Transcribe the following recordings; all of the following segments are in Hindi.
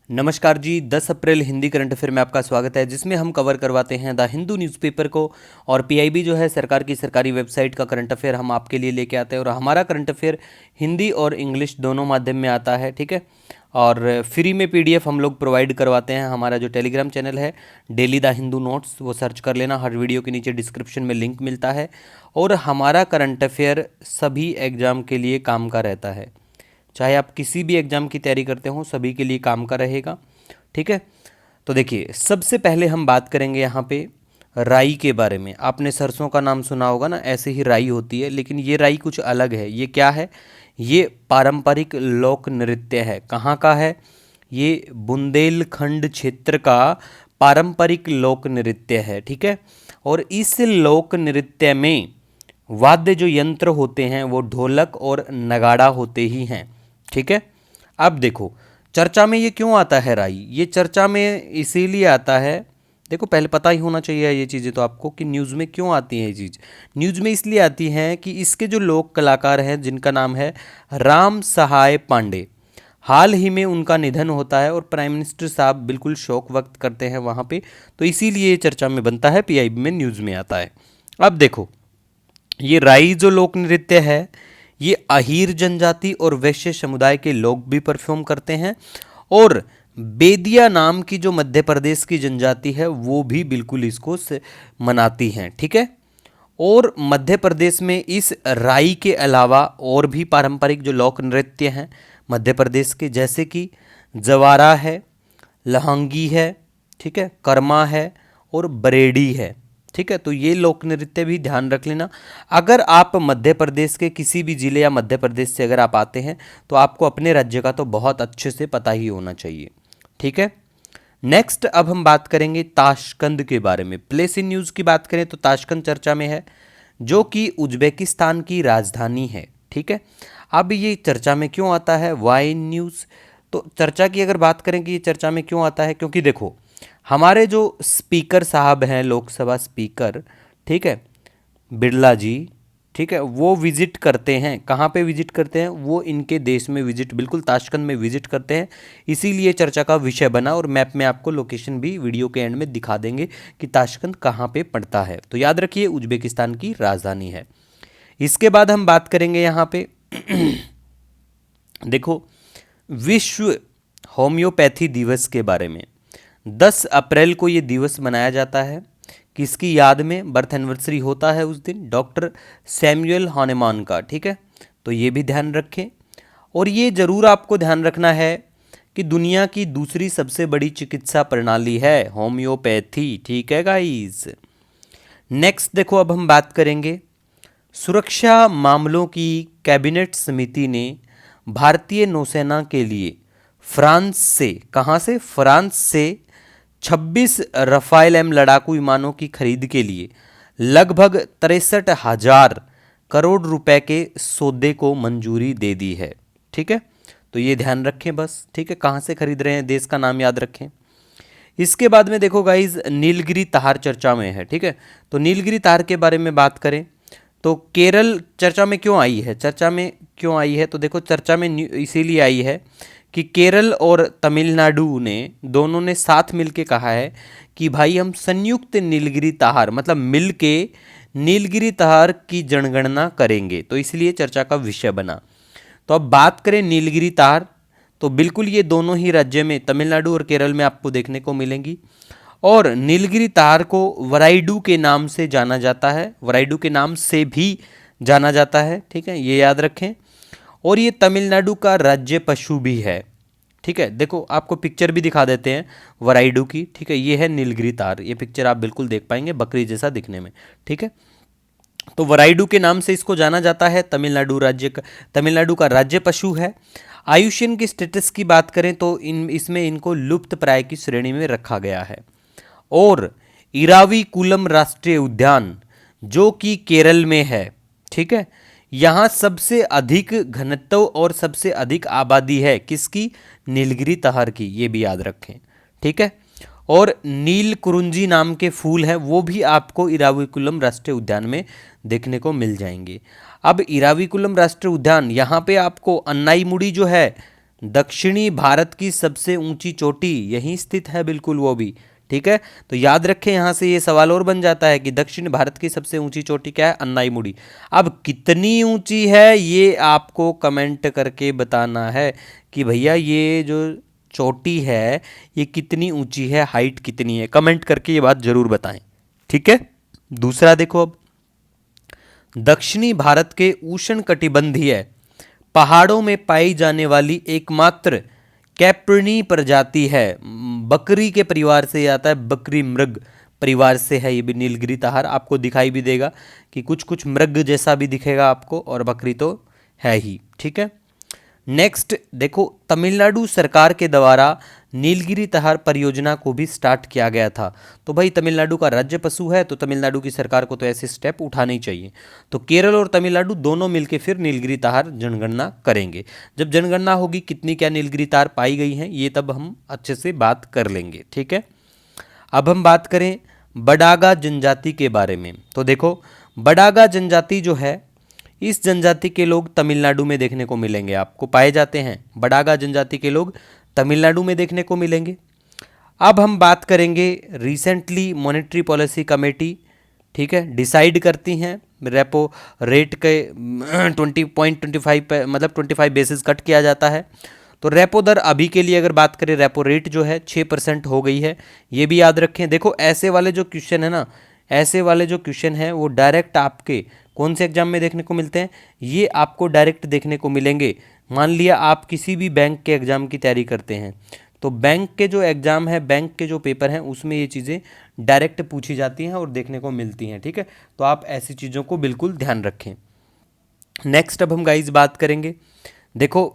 नमस्कार जी। 10 अप्रैल हिंदी करंट अफेयर में आपका स्वागत है, जिसमें हम कवर करवाते हैं द हिंदू न्यूज़पेपर को। और पीआईबी जो है सरकार की सरकारी वेबसाइट का करंट अफेयर हम आपके लिए लेके आते हैं। और हमारा करंट अफेयर हिंदी और इंग्लिश दोनों माध्यम में आता है, ठीक है। और फ्री में पीडीएफ हम लोग प्रोवाइड करवाते हैं। हमारा जो टेलीग्राम चैनल है डेली द हिंदू नोट्स, वो सर्च कर लेना, हर वीडियो के नीचे डिस्क्रिप्शन में लिंक मिलता है। और हमारा करंट अफेयर सभी एग्ज़ाम के लिए काम का रहता है, चाहे आप किसी भी एग्ज़ाम की तैयारी करते हो, सभी के लिए काम का रहेगा, ठीक है। तो देखिए, सबसे पहले हम बात करेंगे यहाँ पे राई के बारे में। आपने सरसों का नाम सुना होगा ना, ऐसे ही राई होती है, लेकिन ये राई कुछ अलग है। ये क्या है? ये पारंपरिक लोक नृत्य है। कहाँ का है? ये बुंदेलखंड क्षेत्र का पारंपरिक लोक नृत्य है, ठीक है। और इस लोक नृत्य में वाद्य जो यंत्र होते हैं वो ढोलक और नगाड़ा होते ही हैं, ठीक है। अब देखो, चर्चा में ये क्यों आता है राई? ये चर्चा में इसीलिए आता है, देखो पहले पता ही होना चाहिए ये चीज़ें तो आपको, कि न्यूज़ में क्यों आती है ये चीज़। न्यूज़ में इसलिए आती हैं कि इसके जो लोक कलाकार हैं, जिनका नाम है राम सहाय पांडे, हाल ही में उनका निधन होता है और प्राइम मिनिस्टर साहब बिल्कुल शोक व्यक्त करते हैं वहाँ पे। तो इसीलिए ये चर्चा में बनता है, पीआईबी में न्यूज़ में आता है। अब देखो, ये राई जो लोक नृत्य है, ये अहीर जनजाति और वैश्य समुदाय के लोग भी परफॉर्म करते हैं। और बेदिया नाम की जो मध्य प्रदेश की जनजाति है वो भी बिल्कुल इसको मनाती हैं, ठीक है। और मध्य प्रदेश में इस राई के अलावा और भी पारंपरिक जो लोक नृत्य हैं मध्य प्रदेश के, जैसे कि जवारा है, लहंगी है, ठीक है, कर्मा है और बरेडी है, ठीक है। तो ये लोक नृत्य भी ध्यान रख लेना। अगर आप मध्य प्रदेश के किसी भी जिले या मध्य प्रदेश से अगर आप आते हैं तो आपको अपने राज्य का तो बहुत अच्छे से पता ही होना चाहिए, ठीक है। नेक्स्ट अब हम बात करेंगे ताशकंद के बारे में। प्लेस इन न्यूज़ की बात करें तो ताशकंद चर्चा में है, जो कि उज्बेकिस्तान की राजधानी है, ठीक है। अब ये चर्चा में क्यों आता है? Why news. तो चर्चा की अगर बात करें कि ये चर्चा में क्यों आता है, क्योंकि देखो, हमारे जो स्पीकर साहब हैं, लोकसभा स्पीकर, ठीक है, बिरला जी, ठीक है, वो विजिट करते हैं। कहाँ पे विजिट करते हैं? वो इनके देश में विजिट, बिल्कुल ताशकंद में विजिट करते हैं। इसीलिए चर्चा का विषय बना। और मैप में आपको लोकेशन भी वीडियो के एंड में दिखा देंगे कि ताशकंद कहाँ पे पड़ता है। तो याद रखिए, उज्बेकिस्तान की राजधानी है। इसके बाद हम बात करेंगे यहाँ पे देखो, विश्व होम्योपैथी दिवस के बारे में। 10 अप्रैल को ये दिवस मनाया जाता है। किसकी याद में? बर्थ एनिवर्सरी होता है उस दिन डॉक्टर सैमुअल हॉनेमान का, ठीक है। तो ये भी ध्यान रखें। और ये ज़रूर आपको ध्यान रखना है कि दुनिया की दूसरी सबसे बड़ी चिकित्सा प्रणाली है होम्योपैथी, ठीक है गाइस। नेक्स्ट देखो, अब हम बात करेंगे सुरक्षा मामलों की कैबिनेट समिति ने भारतीय नौसेना के लिए फ्रांस से, कहाँ से? फ्रांस से 26 रफाल एम लड़ाकू विमानों की खरीद के लिए लगभग 63,000 करोड़ रुपए के सौदे को मंजूरी दे दी है, ठीक है। तो ये ध्यान रखें बस, ठीक है, कहाँ से खरीद रहे हैं, देश का नाम याद रखें। इसके बाद में देखो गाइज, नीलगिरी तार चर्चा में है, ठीक है। तो नीलगिरी तार के बारे में बात करें तो केरल चर्चा में क्यों आई है? चर्चा में क्यों आई है? तो देखो, चर्चा में इसीलिए आई है कि केरल और तमिलनाडु ने दोनों ने साथ मिलके कहा है कि भाई हम संयुक्त नीलगिरी तार, मतलब मिल के नीलगिरी तार की जनगणना करेंगे। तो इसलिए चर्चा का विषय बना। तो अब बात करें नीलगिरी तार, तो बिल्कुल ये दोनों ही राज्य में, तमिलनाडु और केरल में आपको देखने को मिलेंगी। और नीलगिरी तार को वराइडू के नाम से जाना जाता है, वराइडू के नाम से भी जाना जाता है, ठीक है, ये याद रखें। और ये तमिलनाडु का राज्य पशु भी है, ठीक है। देखो, आपको पिक्चर भी दिखा देते हैं वराइडू की, ठीक है। ये है नीलगिरी तार, ये पिक्चर आप बिल्कुल देख पाएंगे, बकरी जैसा दिखने में, ठीक है। तो वराइडू के नाम से इसको जाना जाता है। तमिलनाडु का राज्य पशु है। आयुष्यन की स्टेटस की बात करें तो इसमें इनको लुप्त प्राय की श्रेणी में रखा गया है। और इराविकुलम राष्ट्रीय उद्यान, जो कि केरल में है, ठीक है, यहाँ सबसे अधिक घनत्व और सबसे अधिक आबादी है किसकी? नीलगिरी तार की, ये भी याद रखें, ठीक है। और नील कुरुंजी नाम के फूल हैं, वो भी आपको इराविकुलम राष्ट्रीय उद्यान में देखने को मिल जाएंगे। अब इराविकुलम राष्ट्रीय उद्यान, यहाँ पे आपको अन्नाईमुड़ी जो है दक्षिणी भारत की सबसे ऊंची चोटी यहीं स्थित है, बिल्कुल वो भी। ठीक है, तो याद रखें, यहां से ये सवाल और बन जाता है कि दक्षिण भारत की सबसे ऊंची चोटी क्या है? अन्नाईमुड़ी। अब कितनी ऊंची है ये आपको कमेंट करके बताना है कि भैया ये जो चोटी है ये कितनी ऊंची है, हाइट कितनी है, कमेंट करके ये बात जरूर बताएं। ठीक है, दूसरा देखो, अब दक्षिणी भारत के उष्णकटिबंधीय पहाड़ों में पाई जाने वाली एकमात्र कैप्रिनी प्रजाति है, बकरी के परिवार से आता है, बकरी मृग परिवार से है ये भी नीलगिरी ताहार। आपको दिखाई भी देगा कि कुछ कुछ मृग जैसा भी दिखेगा आपको, और बकरी तो है ही। ठीक है, नेक्स्ट देखो, तमिलनाडु सरकार के द्वारा नीलगिरी ताहार परियोजना को भी स्टार्ट किया गया था। तो भाई तमिलनाडु का राज्य पशु है, तो तमिलनाडु की सरकार को तो ऐसे स्टेप उठाने ही चाहिए। तो केरल और तमिलनाडु दोनों मिलकर फिर नीलगिरी ताहार जनगणना करेंगे। जब जनगणना होगी कितनी क्या नीलगिरी ताहार पाई गई हैं ये तब हम अच्छे से बात कर लेंगे। ठीक है, अब हम बात करें बडागा जनजाति के बारे में। तो देखो, बडागा जनजाति जो है, इस जनजाति के लोग तमिलनाडु में देखने को मिलेंगे, आपको पाए जाते हैं। बडागा जनजाति के लोग तमिलनाडु में देखने को मिलेंगे। अब हम बात करेंगे, रिसेंटली मॉनेटरी पॉलिसी कमेटी, ठीक है, डिसाइड करती हैं रेपो रेट के 20.25 मतलब 25 बेसिस कट किया जाता है। तो रेपो दर अभी के लिए अगर बात करें, रेपो रेट जो है 6% हो गई है, ये भी याद रखें। देखो ऐसे वाले जो क्वेश्चन है ना, ऐसे वाले जो क्वेश्चन हैं वो डायरेक्ट आपके कौन से एग्जाम में देखने को मिलते हैं? ये आपको डायरेक्ट देखने को मिलेंगे। मान लिया आप किसी भी बैंक के एग्जाम की तैयारी करते हैं, तो बैंक के जो एग्जाम है, बैंक के जो पेपर हैं, उसमें ये चीज़ें डायरेक्ट पूछी जाती हैं और देखने को मिलती हैं। ठीक है, तो आप ऐसी चीज़ों को बिल्कुल ध्यान रखें। नेक्स्ट अब हम गाइस बात करेंगे, देखो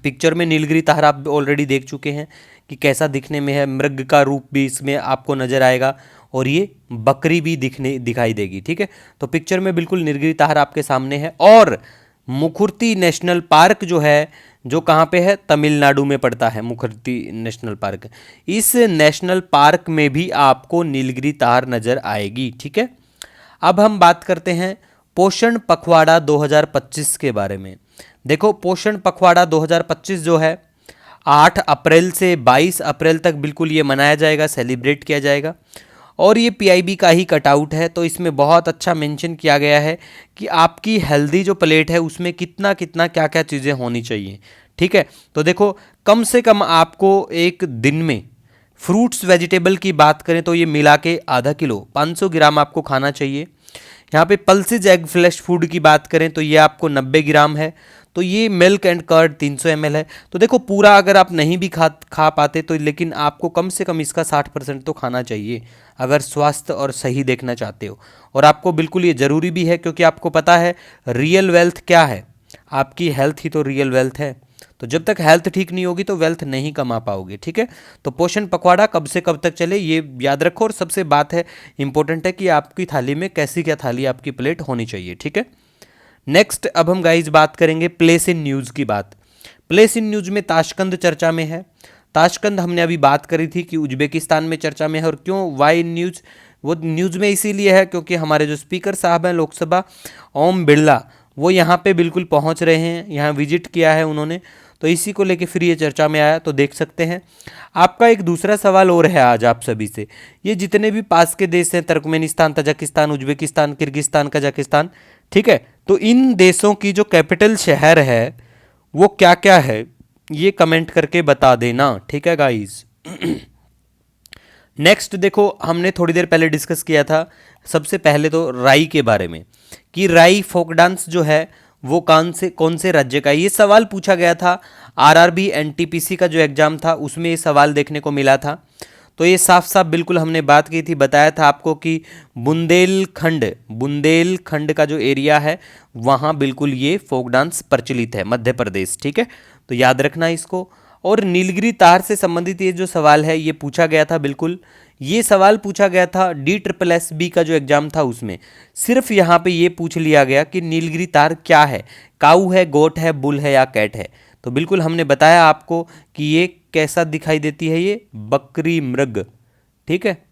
पिक्चर में नीलगिरी ताहरा आप ऑलरेडी देख चुके हैं कि कैसा दिखने में है, मृग का रूप भी इसमें आपको नजर आएगा और ये बकरी भी दिखाई देगी। ठीक है, तो पिक्चर में बिल्कुल नीलगिरी ताहरा आपके सामने है। और मुखुर्ती नेशनल पार्क जो है, जो कहाँ पे है? तमिलनाडु में पड़ता है मुखुर्ती नेशनल पार्क। इस नेशनल पार्क में भी आपको नीलगिरी ताहर नजर आएगी। ठीक है, अब हम बात करते हैं पोषण पखवाड़ा 2025 के बारे में। देखो पोषण पखवाड़ा 2025 जो है 8 अप्रैल से 22 अप्रैल तक बिल्कुल ये मनाया जाएगा, सेलिब्रेट किया जाएगा। और ये पीआईबी का ही कटआउट है, तो इसमें बहुत अच्छा मेंशन किया गया है कि आपकी हेल्दी जो प्लेट है उसमें कितना कितना क्या क्या चीज़ें होनी चाहिए। ठीक है, तो देखो कम से कम आपको एक दिन में फ्रूट्स वेजिटेबल की बात करें तो ये मिला के आधा किलो 500 ग्राम आपको खाना चाहिए। यहाँ पे पल्सेज एग फ्लैश फूड की बात करें तो ये आपको 90 ग्राम है। तो ये मिल्क एंड कर्ड 300 ml है। तो देखो पूरा अगर आप नहीं भी खा पाते तो, लेकिन आपको कम से कम इसका 60% तो खाना चाहिए अगर स्वास्थ्य और सही देखना चाहते हो। और आपको बिल्कुल ये ज़रूरी भी है, क्योंकि आपको पता है रियल वेल्थ क्या है, आपकी हेल्थ ही तो रियल वेल्थ है। तो जब तक हेल्थ ठीक नहीं होगी तो वेल्थ नहीं कमा पाओगे। ठीक है, तो पोषण पखवाड़ा कब से कब तक चले ये याद रखो। और सबसे बात है इंपॉर्टेंट है कि आपकी थाली में कैसी क्या थाली, आपकी प्लेट होनी चाहिए। ठीक है, नेक्स्ट अब हम गाइज बात करेंगे प्लेस इन न्यूज़ की बात। प्लेस इन न्यूज़ में ताशकंद चर्चा में है। ताशकंद हमने अभी बात करी थी कि उज्बेकिस्तान में चर्चा में है। और क्यों, वाई न्यूज़? वो न्यूज़ में इसीलिए है क्योंकि हमारे जो स्पीकर साहब हैं लोकसभा, ओम बिरला, वो यहाँ पे बिल्कुल पहुँच रहे हैं, यहाँ विजिट किया है उन्होंने, तो इसी को लेके फिर ये चर्चा में आया, तो देख सकते हैं। आपका एक दूसरा सवाल और है आज आप सभी से, ये जितने भी पास के देश हैं, Turkmenistan, Tajikistan, Uzbekistan, Kyrgyzstan, Kazakhstan, ठीक है, तो इन देशों की जो कैपिटल शहर है वो क्या क्या है ये कमेंट करके बता देना। ठीक है गाइस। नेक्स्ट देखो, हमने थोड़ी देर पहले डिस्कस किया था सबसे पहले तो राई के बारे में कि राई फोक डांस जो है वो कौन से राज्य का है। ये सवाल पूछा गया था आरआरबी एनटीपीसी का जो एग्जाम था उसमें ये सवाल देखने को मिला था। तो ये साफ साफ बिल्कुल हमने बात की थी, बताया था आपको कि बुंदेलखंड का जो एरिया है वहाँ बिल्कुल ये फोक डांस प्रचलित है, मध्य प्रदेश। ठीक है, तो याद रखना इसको। और नीलगिरी तार से संबंधित ये जो सवाल है ये पूछा गया था, बिल्कुल ये सवाल पूछा गया था DSSB का जो एग्जाम था उसमें। सिर्फ यहाँ पे ये पूछ लिया गया कि नीलगिरी तार क्या है, काऊ है, गोट है, बुल है या कैट है। तो बिल्कुल हमने बताया आपको कि ये कैसा दिखाई देती है, ये बकरी मृग। ठीक है,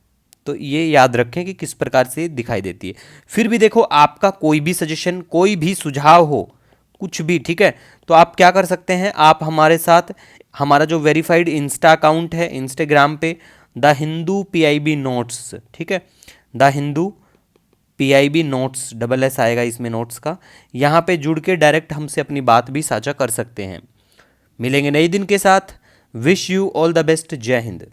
तो ये याद रखें कि किस प्रकार से दिखाई देती है। फिर भी देखो आपका कोई भी सजेशन, कोई भी सुझाव हो कुछ भी, ठीक है। तो आप क्या कर सकते हैं, आप हमारे साथ हमारा जो वेरीफाइड इंस्टा अकाउंट है इंस्टाग्राम पे, द हिंदू PIB नोट्स, ठीक है, the Hindu PIB notes, double S आएगा इसमें नोट्स का, यहाँ पे जुड़ के डायरेक्ट हमसे अपनी बात भी साझा कर सकते हैं। मिलेंगे नए दिन के साथ। Wish you all the best. जय हिंद।